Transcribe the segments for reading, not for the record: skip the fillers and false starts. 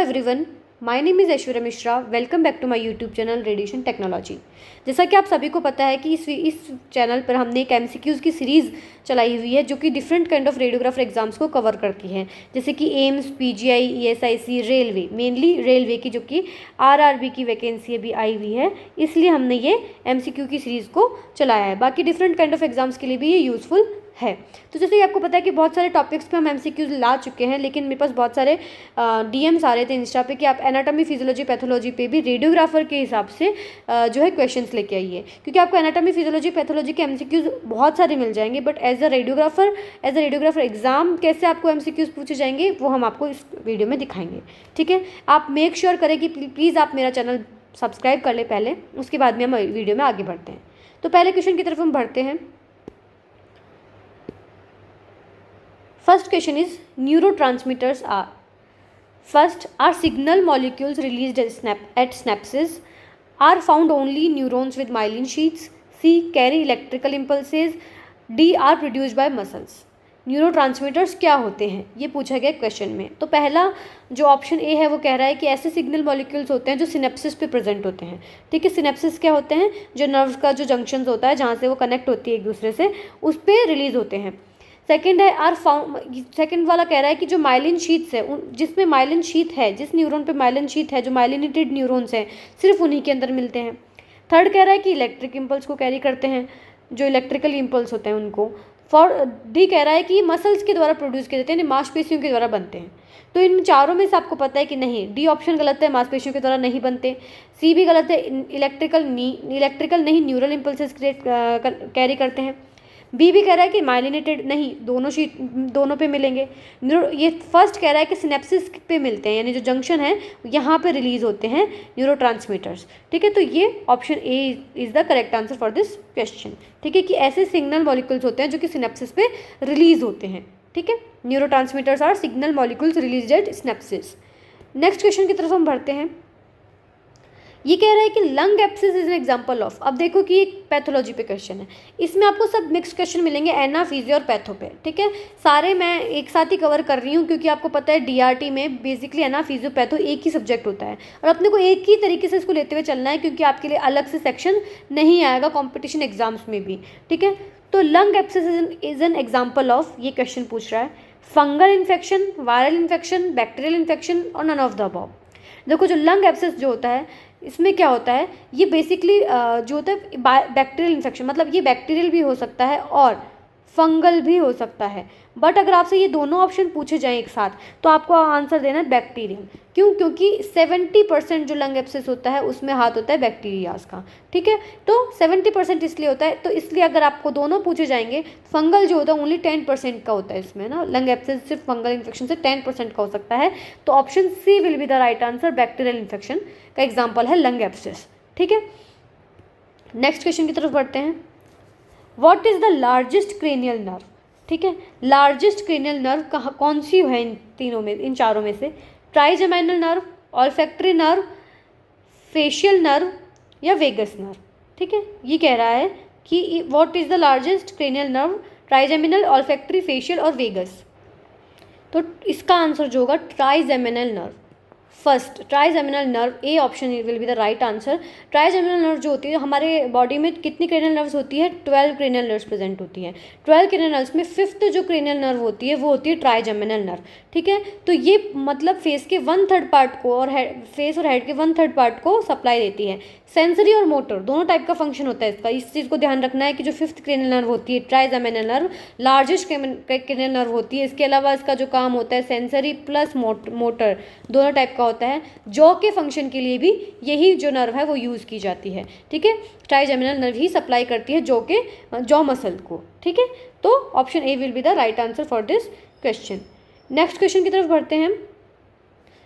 Everyone, my name is Aishwarya Mishra. Welcome back to my YouTube channel radiation technology. जैसा कि आप सभी को पता है कि इस चैनल पर हमने एक एमसीक्यूज़ की सीरीज़ चलाई हुई है जो कि different kind of radiographer exams को कवर करती है, जैसे कि AIIMS, PGI, ESIC, railway, mainly railway की जो कि आरआरबी की वैकेंसी अभी आई हुई है, इसलिए हमने ये एमसीक्यू की सीरीज़ को चलाया है। बाकी डिफरेंट काइंड ऑफ एग्जाम्स के लिए भी ये यूज़फुल है। तो जैसे कि आपको पता है कि बहुत सारे टॉपिक्स पे हम एमसीक्यूज ला चुके हैं, लेकिन मेरे पास बहुत सारे डीएम्स आ रहे थे इंस्टा पे कि आप एनाटॉमी, फिजियोलॉजी, पैथोलॉजी पे भी रेडियोग्राफर के हिसाब से जो है क्वेश्चंस लेके आइए, क्योंकि आपको एनाटॉमी, फिजियोलॉजी, पैथोलॉजी के एमसीक्यूज बहुत सारे मिल जाएंगे, but as a radiographer exam कैसे आपको एमसीक्यूज पूछे जाएंगे वो हम आपको इस वीडियो में दिखाएंगे। ठीक है, आप मेक श्योर करें कि प्लीज़ आप मेरा चैनल सब्सक्राइब कर ले पहले, उसके बाद में हम वीडियो में आगे बढ़ते हैं। तो पहले क्वेश्चन की तरफ हम बढ़ते हैं। First question is neurotransmitters are first are signal molecules released at synapses, are found only neurons with myelin sheaths, C carry electrical impulses, D are produced by muscles। Neurotransmitters क्या होते हैं ये पूछा गया क्वेश्चन में। तो पहला जो ऑप्शन ए है वो कह रहा है कि ऐसे सिग्नल मॉलिक्यूल्स होते हैं जो सिनेप्सिस पे प्रेजेंट होते हैं। ठीक है, सिनेप्सिस क्या होते हैं? जो नर्व्स का जो जंक्शंस होता है जहाँ से वो कनेक्ट होती है एक दूसरे से, उस पर रिलीज होते हैं। सेकेंड है सेकेंड वाला कह रहा है कि जो माइलिन शीथ्स है, जिसमें माइलिन शीथ है, जिस न्यूरॉन पे माइलिन शीथ है, जो माइलिनेटेड न्यूरॉन्स हैं, सिर्फ उन्हीं के अंदर मिलते हैं। थर्ड कह रहा है कि इलेक्ट्रिक इम्पल्स को कैरी करते हैं, जो इलेक्ट्रिकल इम्पल्स होते हैं उनको। डी कह रहा है कि मसल्स के द्वारा प्रोड्यूस किए जाते हैं, मांसपेशियों के द्वारा बनते हैं। तो इन चारों में से आपको पता है कि नहीं, डी ऑप्शन गलत है, मांसपेशियों के द्वारा नहीं बनते। सी भी गलत है, इलेक्ट्रिकल नहीं, न्यूरल इम्पल्सेस कैरी करते हैं। बी भी कह रहा है कि माइलिनेटेड नहीं, दोनों पे मिलेंगे। ये फर्स्ट कह रहा है कि सिनेप्सिस पे मिलते हैं, यानी जो जंक्शन है यहाँ पे रिलीज होते हैं न्यूरोट्रांसमीटर्स। ठीक है, तो ये option A is the correct answer for this question. ठीक है, कि ऐसे सिग्नल मॉलिक्यूल्स होते हैं जो कि सिनेप्सिस पे रिलीज होते हैं। ठीक है, neurotransmitters are signal molecules release at synapsis. Next question की तरफ हम बढ़ते हैं। ये कह रहा है कि lung abscess is an example of. अब देखो कि एक पैथोलॉजी पे क्वेश्चन है, इसमें आपको सब मिक्स क्वेश्चन मिलेंगे, एना, फिजियो और पैथो पे। ठीक है, सारे मैं एक साथ ही कवर कर रही हूँ, क्योंकि आपको पता है डीआरटी में बेसिकली एना, फिजियो, पैथो एक ही सब्जेक्ट होता है, और अपने को एक ही तरीके से इसको लेते हुए चलना है, क्योंकि आपके लिए अलग से सेक्शन नहीं आएगा कॉम्पिटिशन एग्जाम्स में भी। ठीक है, तो lung abscess is an example of, ये क्वेश्चन पूछ रहा है, fungal infection, viral infection, bacterial infection और नन ऑफ द अबव। देखो, जो लंग एब्सेस जो होता है, इसमें क्या होता है, ये बेसिकली जो होता है बैक्टीरियल इन्फेक्शन, मतलब ये बैक्टीरियल भी हो सकता है और फंगल भी हो सकता है। बट अगर आपसे ये दोनों ऑप्शन पूछे जाएं एक साथ, तो आपको आंसर देना है बैक्टीरियल। क्यों? क्योंकि 70% जो लंग एब्सेस होता है उसमें हाथ होता है बैक्टीरियाज का। ठीक है, तो 70% इसलिए होता है, तो इसलिए अगर आपको दोनों पूछे जाएंगे, फंगल जो होता है ओनली 10% का होता है इसमें ना, लंग एब्सेस सिर्फ फंगल इन्फेक्शन से 10% का हो सकता है। तो option C will be the right answer, bacterial infection का एग्जाम्पल है लंग एब्सेस। ठीक है, नेक्स्ट क्वेश्चन की तरफ बढ़ते हैं। What is the largest cranial nerve? ठीक है, लार्जेस्ट क्रेनियल नर्व कौन सी है इन चारों में से? Trigeminal nerve, olfactory nerve, facial nerve या वेगस नर्व? ठीक है, ये कह रहा है कि what is the largest cranial nerve, trigeminal, olfactory, facial और वेगस। तो इसका आंसर जो होगा trigeminal nerve. First, trigeminal nerve, A option will be the right answer. Trigeminal nerve जो होती है, हमारे बॉडी में कितनी क्रेनियल नर्व्स होती है? 12 क्रेनियल नर्व्स प्रेजेंट होती है। 12 क्रेनियल नर्व्स में फिफ्थ जो क्रेनियल नर्व होती है वो होती है ट्राइजेमिनल नर्व। ठीक है, तो ये मतलब फेस के 1/3 पार्ट को और फेस और हेड के 1/3 पार्ट को सप्लाई देती है। सेंसरी और मोटर दोनों टाइप का फंक्शन होता है इसका। इस चीज़ को ध्यान रखना है कि जो फिफ्थ क्रेनियल नर्व होती है trigeminal nerve, largest cranial nerve होती है। इसके अलावा इसका जो काम होता है सेंसरी प्लस मोटर दोनों टाइप का होता है। जॉ के फंक्शन के लिए भी यही जो नर्व है वो यूज़ की जाती है। ठीक है, ट्राइजेमिनल नर्व ही सप्लाई करती है जॉ मसल को। ठीक है, तो option A will be the right answer for this question. Next question की तरफ बढ़ते हैं।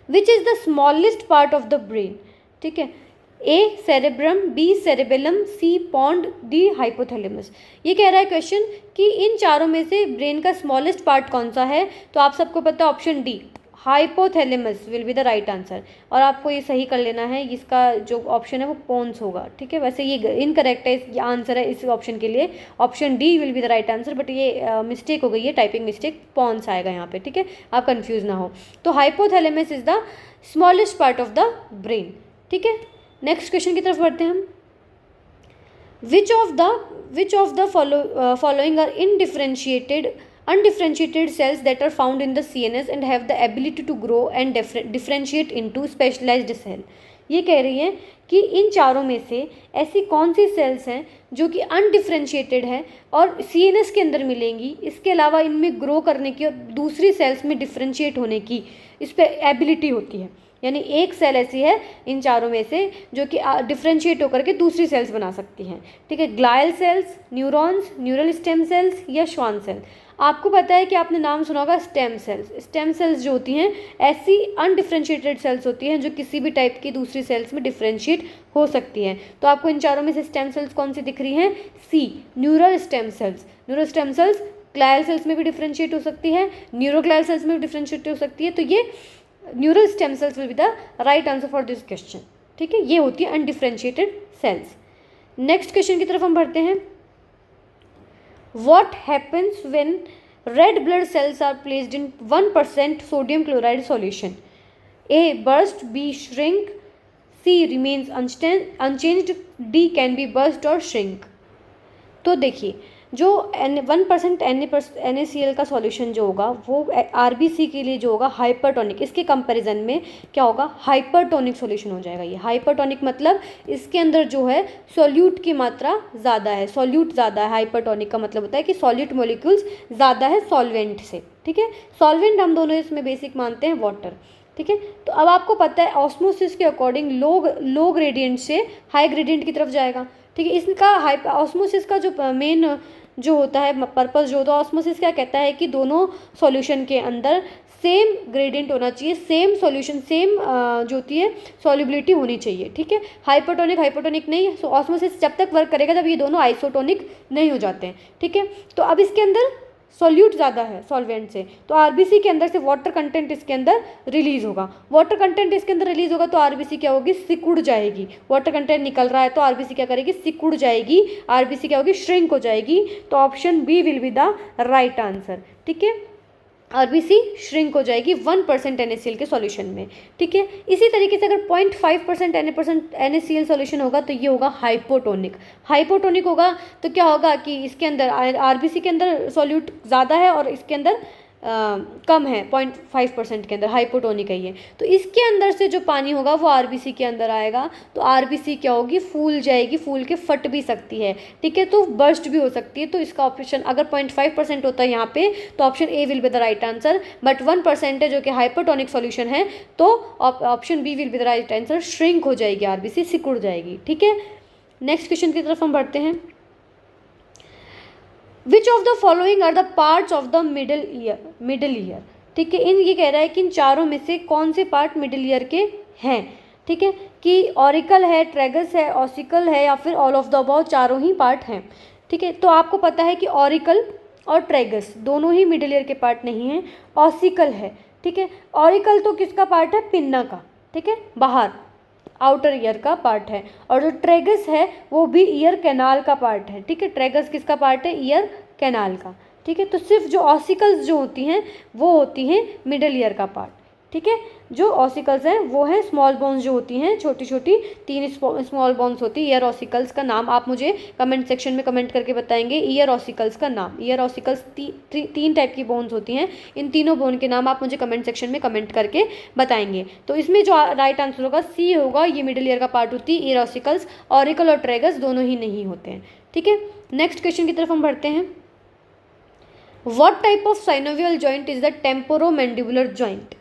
Which is the smallest part of the brain? ठीक है, ए सेरेब्रम, बी सेरेबेलम, सी पॉन्ड, डी हाइपोथैलेमस। ये कह रहा है क्वेश्चन कि इन चारों में से ब्रेन का स्मॉलेस्ट पार्ट कौन सा है? तो आप सबको पता है option D, hypothalamus will be the right answer. और आपको ये सही कर लेना है, इसका जो ऑप्शन है वो पोन्स होगा, ठीक है। वैसे ये इनकरेक्ट है, ये आंसर है इस ऑप्शन के लिए, option D will be the right answer, but ये मिस्टेक हो गई है, टाइपिंग मिस्टेक, पोन्स आएगा यहाँ पे, ठीक है, आप कंफ्यूज ना हो। तो hypothalamus is the smallest part of the brain, ठीक है। नेक्स्ट क्वेश्चन की तरफ बढ़ते हैं हम। Which of the following are undifferentiated cells that are found in the CNS and have the ability to grow and differentiate into specialized cell? ये कह रही है कि इन चारों में से ऐसी कौन सी सेल्स हैं जो कि अनडिफ्रेंशिएटेड है और CNS के अंदर मिलेंगी, इसके अलावा इनमें ग्रो करने की और दूसरी सेल्स में डिफ्रेंशिएट होने की इस पर एबिलिटी होती है। यानी एक सेल ऐसी है इन चारों में से जो कि डिफ्रेंशिएट होकर के दूसरी सेल्स बना सकती हैं, ठीक है। Glial cells, neurons, neural stem sales या श्वान सेल। आपको पता है कि आपने नाम सुना होगा स्टेम सेल्स। स्टेम सेल्स जो होती हैं ऐसी अनडिफ्रेंशिएटेड सेल्स होती हैं जो किसी भी टाइप की दूसरी सेल्स में डिफ्रेंशिएट हो सकती हैं। तो आपको इन चारों में से स्टेम सेल्स कौन सी दिख रही हैं? C, neural stem cells. Neural stem cells glial cells में भी डिफ्रेंशिएट हो सकती है, न्यूरोग्लायल सेल्स में भी डिफ्रेंशिएट हो सकती है। तो ये neural stem sales will be the right answer for this question, ठीक है। ये होती है अनडिफ्रेंशिएटेड सेल्स। नेक्स्ट क्वेश्चन की तरफ हम बढ़ते हैं। What happens when red blood cells are placed in 1% sodium chloride solution? A. Burst. B. Shrink. C. Remains unchanged. D. Can be burst or shrink. तो देखिए, जो 1% NaCl का सॉल्यूशन जो होगा वो RBC के लिए जो होगा हाइपरटोनिक, इसके कंपैरिजन में क्या होगा? हाइपरटोनिक सॉल्यूशन हो जाएगा। ये हाइपरटोनिक मतलब इसके अंदर जो है सॉल्यूट की मात्रा ज़्यादा है, सॉल्यूट ज़्यादा है। हाइपरटोनिक का मतलब होता है कि सॉल्यूट मॉलिक्यूल्स ज़्यादा है सॉल्वेंट से, ठीक है। सॉल्वेंट हम दोनों इसमें बेसिक मानते हैं वाटर, ठीक है। तो अब आपको पता है ऑस्मोसिस के अकॉर्डिंग लो ग्रेडियंट से हाई ग्रेडियंट की तरफ जाएगा, ठीक है। इसका ऑस्मोसिस का जो मेन जो होता है पर्पस जो होता है, ऑस्मोसिस क्या कहता है कि दोनों सॉल्यूशन के अंदर सेम ग्रेडियंट होना चाहिए, सेम सॉल्यूशन, सेम जो होती है सॉल्युबिलिटी होनी चाहिए, ठीक है। हाइपरटोनिक नहीं, सो ऑस्मोसिस जब तक वर्क करेगा जब ये दोनों आइसोटोनिक नहीं हो जाते हैं, ठीक है। तो अब इसके अंदर सॉल्यूट ज़्यादा है सॉल्वेंट से, तो आरबीसी के अंदर से वाटर कंटेंट इसके अंदर रिलीज होगा। वाटर कंटेंट इसके अंदर रिलीज होगा तो आरबीसी क्या होगी? सिकुड़ जाएगी। वाटर कंटेंट निकल रहा है तो आरबीसी क्या करेगी? सिकुड़ जाएगी। आरबीसी क्या होगी? श्रिंक हो जाएगी। तो option B will be the right answer, ठीक है। आरबीसी श्रिंक हो जाएगी 1% NaCl के सॉल्यूशन में, ठीक है। इसी तरीके से अगर 0.5% NaCl सॉल्यूशन होगा तो ये होगा हाइपोटोनिक। हाइपोटोनिक होगा तो क्या होगा कि इसके अंदर आरबीसी के अंदर सॉल्यूट ज़्यादा है और इसके अंदर कम है, 0.5% के अंदर हाइपोटोनिक है ये। तो इसके अंदर से जो पानी होगा वो आरबीसी के अंदर आएगा तो आरबीसी क्या होगी? फूल जाएगी, फूल के फट भी सकती है, ठीक है। तो बर्स्ट भी हो सकती है। तो इसका ऑप्शन अगर 0.5% होता है यहाँ पे तो option A will be the right answer, but 1% है जो कि हाइपोटोनिक सॉल्यूशन है तो option B will be the right answer. Shrink हो जाएगी आरबीसी, सिकुड़ जाएगी, ठीक है। नेक्स्ट क्वेश्चन की तरफ हम बढ़ते हैं। Which of the following are the parts of the middle ear, ठीक है। ये कह रहा है कि इन चारों में से कौन से पार्ट मिडल ईयर के हैं, ठीक है। कि ऑरिकल है, ट्रेगस है, ऑसिकल है या फिर ऑल ऑफ द अबव, चारों ही पार्ट हैं, ठीक है। तो आपको पता है कि ऑरिकल और ट्रेगस दोनों ही मिडल ईयर के पार्ट नहीं हैं, ऑसिकल है, ठीक है। ऑरिकल तो किसका पार्ट है? पिन्ना का, ठीक है, बाहर आउटर ईयर का पार्ट है। और जो ट्रेगस है वो भी ईयर कैनाल का पार्ट है, ठीक है। ट्रेगस किसका पार्ट है? ईयर कैनाल का, ठीक है। तो सिर्फ जो ऑसिकल्स जो होती हैं वो होती हैं मिडल ईयर का पार्ट, ठीक है। जो ऑसिकल्स हैं वो हैं स्मॉल बोन्स जो होती हैं, छोटी छोटी 3 स्मॉल बोन्स होती है। ईयर ऑसिकल्स का नाम आप मुझे कमेंट सेक्शन में कमेंट करके बताएंगे, ईयर ऑसिकल्स का नाम। ईयर ऑसिकल्स 3 टाइप की बोन्स होती हैं, इन तीनों बोन के नाम आप मुझे कमेंट सेक्शन में कमेंट करके बताएंगे। तो इसमें जो राइट आंसर होगा सी होगा, ये मिडल ईयर का पार्ट होती है। ईयर ऑसिकल्स, ऑरिकल और ट्रेगस दोनों ही नहीं होते हैं, ठीक है। नेक्स्ट क्वेश्चन की तरफ हम बढ़ते हैं। What type of synovial joint is the temporomandibular joint,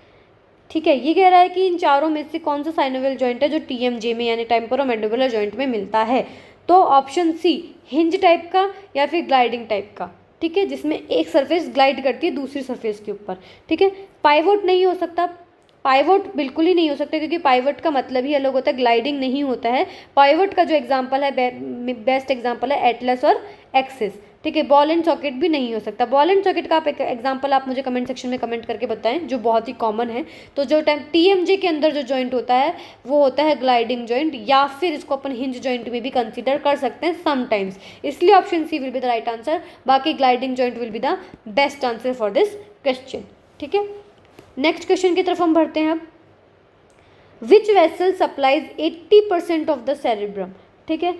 ठीक है। ये कह रहा है कि इन चारों में से कौन सा साइनोवियल जॉइंट है जो TMJ में यानी टेम्पोरोमैंडिबुलर जॉइंट में मिलता है। तो ऑप्शन सी, हिंज टाइप का या फिर ग्लाइडिंग टाइप का, ठीक है, जिसमें एक सरफेस ग्लाइड करती है दूसरी सरफेस के ऊपर, ठीक है। पाइवोट नहीं हो सकता, पाइवोट बिल्कुल ही नहीं हो सकता क्योंकि पाइवोट का मतलब ही अलग होता है, ग्लाइडिंग नहीं होता है। पाइवोट का जो एग्जांपल है, बेस्ट एग्जांपल है एटलस और एक्सिस, ठीक है। बॉल एंड सॉकेट भी नहीं हो सकता। बॉल एंड सॉकेट का आप एक एग्जांपल आप मुझे कमेंट सेक्शन में कमेंट करके बताएं, जो बहुत ही कॉमन है। तो जो टाइम टीएमजे के अंदर जो जॉइंट होता है वो होता है ग्लाइडिंग जॉइंट, या फिर इसको अपन हिंज जॉइंट में भी कंसीडर कर सकते हैं समटाइम्स। इसलिए option C will be the right answer. बाकी gliding joint will be the best answer for this question, ठीक है। नेक्स्ट क्वेश्चन की तरफ हम बढ़ते हैं अब। Which vessel supplies 80% of the cerebrum, ठीक है।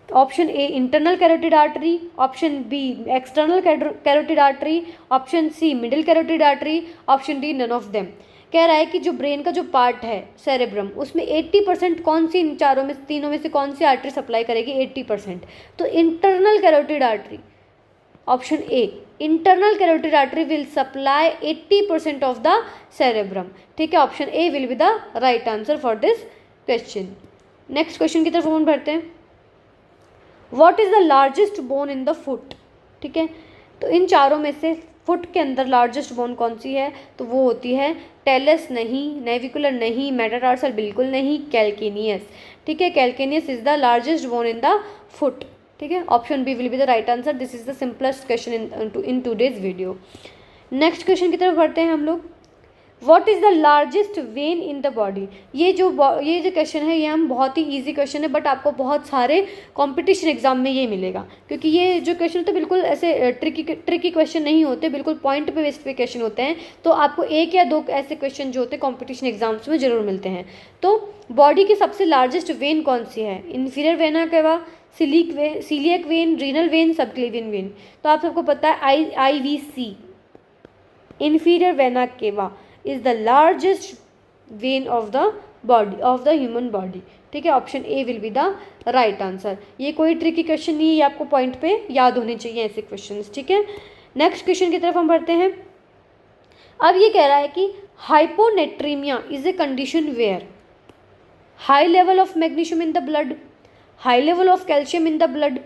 Option A internal carotid artery, option B external carotid artery, option C middle carotid artery, option D none of them. कह रहा है कि जो ब्रेन का जो पार्ट है सेरेब्रम, उसमें 80% कौन सी, इन चारों में तीनों में से कौन सी आर्टरी सप्लाई करेगी 80%? तो internal carotid artery, option A internal carotid artery will supply 80% of the cerebrum, ठीक है। Option A will be the right answer for this question. Next question की तरफ हम बढ़ते हैं। What is the largest bone in the foot, ठीक है। तो इन चारों में से फुट के अंदर लार्जेस्ट बोन कौन सी है? तो वो होती है टेलस नहीं, नेविकुलर नहीं, मेटाटार्सल बिल्कुल नहीं, कैल्केनियस, ठीक है। Calcaneus is the largest bone in the foot, ठीक है। Option B will be the right answer. This is the simplest question in today's video. Next question की तरफ बढ़ते हैं हम लोग। What is the largest vein in the body? ये जो क्वेश्चन है ये हम बहुत ही इजी क्वेश्चन है, बट आपको बहुत सारे कंपटीशन एग्जाम में ये मिलेगा, क्योंकि ये जो क्वेश्चन होते हैं बिल्कुल ऐसे ट्रिकी क्वेश्चन नहीं होते, बिल्कुल पॉइंट पे बेस्ड पे क्वेश्चन होते हैं। तो आपको एक या दो ऐसे क्वेश्चन जो होते हैं कंपटीशन एग्जाम्स में जरूर मिलते हैं। तो बॉडी की सबसे लार्जेस्ट वेन कौन सी है? Inferior vena cava, celiac vein, renal vein, subclavian vein. तो आप सबको पता है IVC, inferior vena cava is the largest vein of the body of the human body, ठीक है। Option A will be the right answer. ये कोई tricky question नहीं है, ये आपको पॉइंट पे याद होने चाहिए ऐसे क्वेश्चंस, ठीक है। नेक्स्ट क्वेश्चन की तरफ हम बढ़ते हैं। अब ये कह रहा है कि hyponatremia is a condition where high level of magnesium in the blood, high level of calcium in the blood,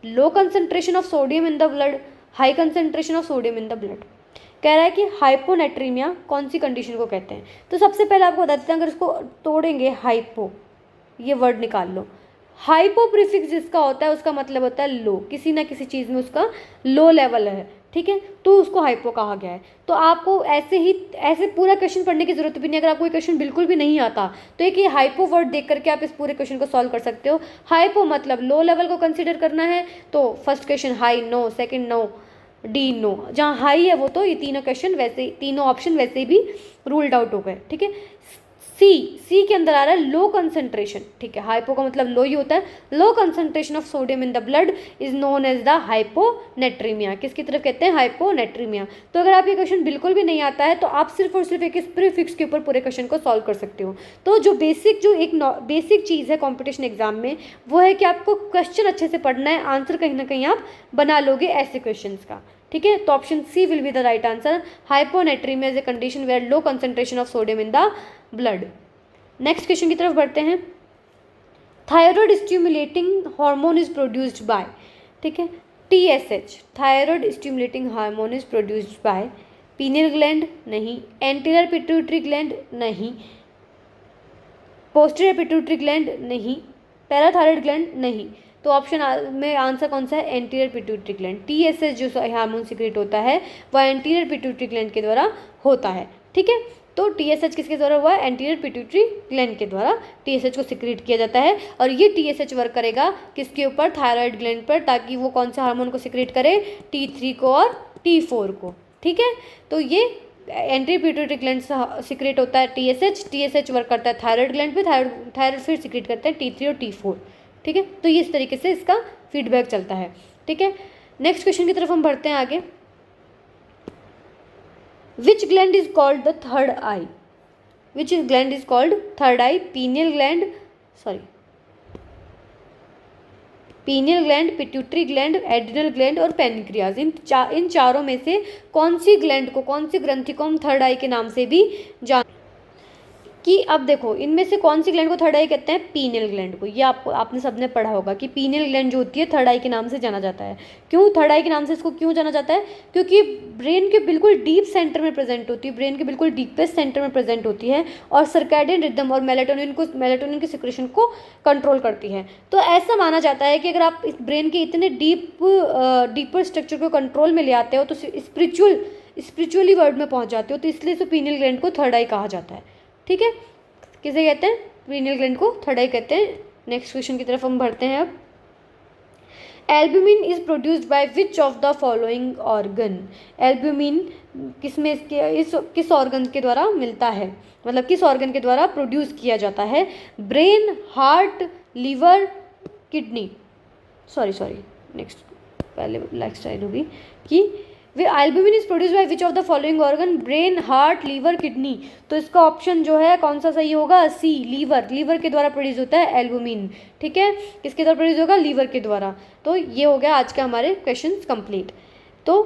low concentration of sodium in the blood, high concentration of sodium in the blood. कह रहा है कि hyponatraemia कौन सी condition को कहते हैं? तो सबसे पहले आपको बता देते हैं, अगर इसको तोड़ेंगे हाइपो, ये वर्ड निकाल लो। हाइपो प्रीफिक्स जिसका होता है उसका मतलब होता है लो, किसी ना किसी चीज़ में उसका लो लेवल है, ठीक है, तो उसको हाइपो कहा गया है। तो आपको ऐसे पूरा क्वेश्चन पढ़ने की जरूरत भी नहीं। अगर आपको ये क्वेश्चन बिल्कुल भी नहीं आता तो एक ये हाइपो वर्ड देख करके आप इस पूरे क्वेश्चन को सॉल्व कर सकते हो। हाइपो मतलब लो लेवल को कंसिडर करना है, तो first question high no, second no, D no. जहाँ हाई है वो तो ये तीनों क्वेश्चन वैसे, तीनों ऑप्शन वैसे भी रूल्ड आउट हो गए, ठीक है। सी के अंदर आ रहा है लो कंसंट्रेशन, ठीक है। हाइपो का मतलब लो ही होता है। Low concentration of sodium in the blood is known as the hyponatremia. किसकी तरफ कहते हैं? हाइपोनेट्रीमिया। तो अगर आप ये क्वेश्चन बिल्कुल भी नहीं आता है तो आप सिर्फ और सिर्फ एक इस प्रीफिक्स के ऊपर पूरे क्वेश्चन को सॉल्व कर सकते हो। तो जो एक बेसिक चीज़ है कॉम्पिटिशन एग्जाम में वो है कि आपको क्वेश्चन अच्छे से पढ़ना है, आंसर कहीं ना कहीं आप बना लोगे ऐसे क्वेश्चन का, ठीक है। तो option C will be the right answer. Hyponatremia is a condition where low concentration of sodium in the blood. Next question की तरफ बढ़ते हैं। Thyroid stimulating hormone is produced by, ठीक है, TSH, thyroid stimulating hormone is produced by pineal gland नहीं, anterior pituitary gland नहीं, posterior pituitary gland नहीं, parathyroid gland नहीं। तो ऑप्शन में आंसर कौन सा है? Anterior pituitary gland. TSH जो हार्मोन सीक्रेट होता है वह एंटीरियर पिट्यूटरी ग्लैंड के द्वारा होता है, ठीक है। तो TSH किसके द्वारा हुआ है? एंटीरियर पिट्यूटरी ग्लैंड के द्वारा TSH को सीक्रेट किया जाता है। और ये TSH वर्क करेगा किसके ऊपर? थायराइड ग्लैंड पर, ताकि वो कौन सा हार्मोन को सीक्रेट करे? T3 को और T4 को, ठीक है। तो ये एंटीरियर पिट्यूटरी ग्लैंड से सीक्रेट होता है TSH वर्क करता है थायराइड ग्लैंड पे, थायराइड फिर सीक्रेट करते हैं T3 और T4, ठीक है। तो ये इस तरीके से इसका फीडबैक चलता है, ठीक है। नेक्स्ट क्वेश्चन की तरफ हम बढ़ते हैं आगे। Which gland is called the third eye? Which gland is called third eye? Pineal gland, pituitary gland, adrenal gland और पेनक्रियाज। इन चारों में से कौन सी ग्लैंड को, कौन सी ग्रंथि को हम थर्ड आई के नाम से भी जान कि अब देखो इनमें से कौन सी ग्लैंड को थर्ड आई कहते हैं, पीनियल ग्लैंड को। ये आपने सबने पढ़ा होगा कि पीनियल ग्लैंड जो होती है थर्ड आई के नाम से जाना जाता है। क्यों थर्ड आई के नाम से इसको क्यों जाना जाता है, क्योंकि ब्रेन के बिल्कुल डीप सेंटर में प्रेजेंट होती है, ब्रेन के बिल्कुल डीपेस्ट सेंटर में प्रेजेंट होती है और सर्कैडियन रिदम और मेलाटोनिन के सिक्रेशन को कंट्रोल करती है। तो ऐसा माना जाता है कि अगर आप इस ब्रेन के इतने डीपर स्ट्रक्चर को कंट्रोल में ले आते हो तो स्पिरिचुअली वर्ल्ड में पहुंच जाते हो, तो इसलिए इसे पीनियल ग्लैंड को थर्ड आई कहा जाता है। ठीक है, किसे कहते हैं, पीनियल ग्लैंड को थर्ड आई कहते हैं। नेक्स्ट क्वेश्चन की तरफ हम बढ़ते हैं अब। Albumin is produced bye which of the following organ. Albumin किस ऑर्गन के द्वारा मिलता है, मतलब किस ऑर्गन के द्वारा प्रोड्यूस किया जाता है। Brain, heart, liver, kidney, sorry next पहले लाइफ स्टाइल होगी कि वे albumin is produce by which of the following organ, brain, heart, liver, kidney. तो इसका ऑप्शन जो है कौन सा सही होगा, सी, लीवर के द्वारा प्रोड्यूस होता है एल्ब्यूमिन। ठीक है, किसके द्वारा प्रोड्यूस होगा, लीवर के द्वारा। तो ये हो गया आज का हमारे क्वेश्चंस कंप्लीट। तो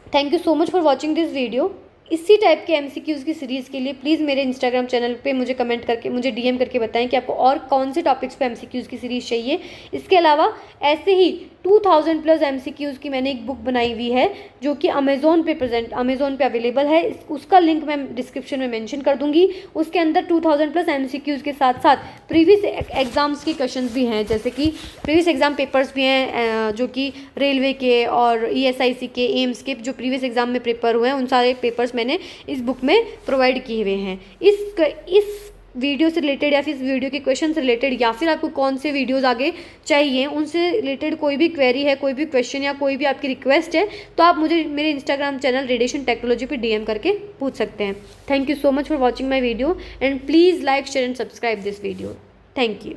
thank you so much for watching this video. इसी टाइप के MCQs की सीरीज़ के लिए प्लीज़ मेरे इंस्टाग्राम चैनल पे मुझे कमेंट करके, मुझे DM करके बताएं कि आपको और कौन से टॉपिक्स पे MCQs की सीरीज़ चाहिए। इसके अलावा ऐसे ही 2000 प्लस MCQs की मैंने एक बुक बनाई हुई है जो कि अमेज़ोन पे अवेलेबल है। उसका लिंक मैं डिस्क्रिप्शन में मेंशन कर दूंगी। उसके अंदर 2000 प्लस MCQs के साथ साथ प्रीवियस एग्जाम्स के क्वेश्चंस भी हैं, जैसे कि प्रीवियस एग्जाम पेपर्स भी हैं जो कि रेलवे के और ESIC के, एम्स के जो प्रीवियस एग्जाम में पेपर हुए हैं, उन सारे पेपर्स मैंने इस बुक में प्रोवाइड किए हुए हैं। इस वीडियो से रिलेटेड या फिर इस वीडियो के क्वेश्चन से रिलेटेड या फिर आपको कौन से वीडियोस आगे चाहिए, उनसे रिलेटेड कोई भी क्वेरी है, कोई भी क्वेश्चन या कोई भी आपकी रिक्वेस्ट है, तो आप मुझे मेरे इंस्टाग्राम चैनल रेडिएशन टेक्नोलॉजी पे DM करके पूछ सकते हैं। Thank you so much for watching my video and please like, share and subscribe this video. Thank you.